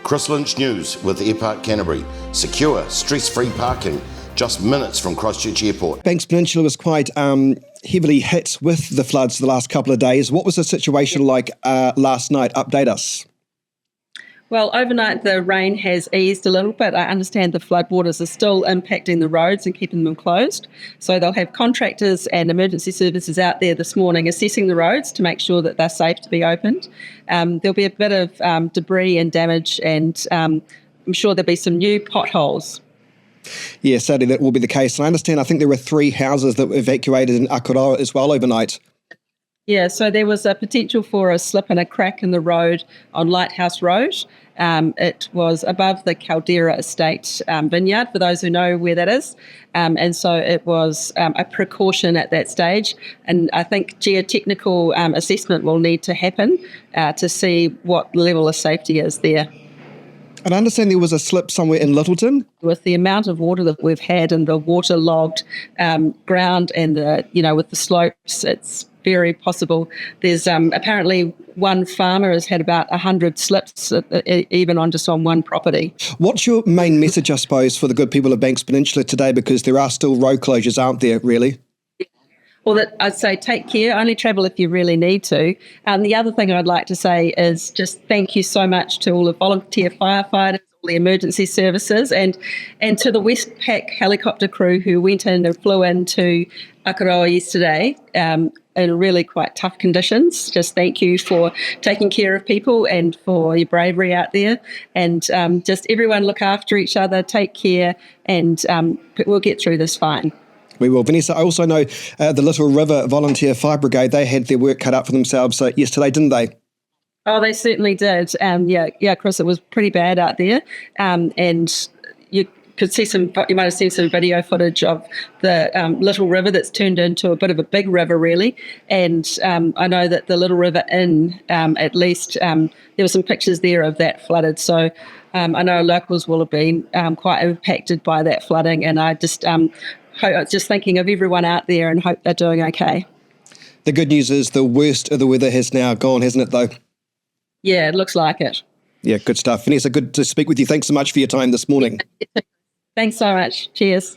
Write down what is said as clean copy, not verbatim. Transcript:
Chris Lynch News with Airpark Canterbury. Secure, stress-free parking, just minutes from Christchurch Airport. Banks Peninsula was quite heavily hit with the floods the last couple of days. What was the situation like last night? Update us. Well, overnight the rain has eased a little bit. I understand the floodwaters are still impacting the roads and keeping them closed. So they'll have contractors and emergency services out there this morning assessing the roads to make sure that they're safe to be opened. There'll be a bit of debris and damage, and I'm sure there'll be some new potholes. Yeah, sadly that will be the case. And I think there were 3 houses that were evacuated in Akaroa as well overnight. Yeah, so there was a potential for a slip and a crack in the road on Lighthouse Road. It was above the Caldera Estate vineyard, for those who know where that is. And so it was a precaution at that stage. And I think geotechnical assessment will need to happen to see what level of safety is there. And I understand there was a slip somewhere in Littleton. With the amount of water that we've had and the waterlogged ground and with the slopes, it's very possible. There's apparently one farmer has had about 100 slips, even on just on one property. What's your main message, I suppose, for the good people of Banks Peninsula today? Because there are still road closures, aren't there, really? Well, I'd say take care, only travel if you really need to. The other thing I'd like to say is just thank you so much to all the volunteer firefighters, all the emergency services, and to the Westpac helicopter crew who went in and flew into Akaroa yesterday in really quite tough conditions. Just thank you for taking care of people and for your bravery out there. And just everyone look after each other, take care, and we'll get through this fine. We will. Vanessa, I also know the Little River Volunteer Fire Brigade, they had their work cut out for themselves yesterday, didn't they? Oh, they certainly did. Yeah, Chris, it was pretty bad out there. And you might have seen some video footage of the Little River that's turned into a bit of a big river, really. And I know that the Little River Inn, at least, there were some pictures there of that flooded. So I know locals will have been quite impacted by that flooding. And I just thinking of everyone out there and hope they're doing okay. The good news is the worst of the weather has now gone, hasn't it, though? Yeah, it looks like it. Yeah, good stuff. Vanessa, good to speak with you. Thanks so much for your time this morning. Thanks so much. Cheers.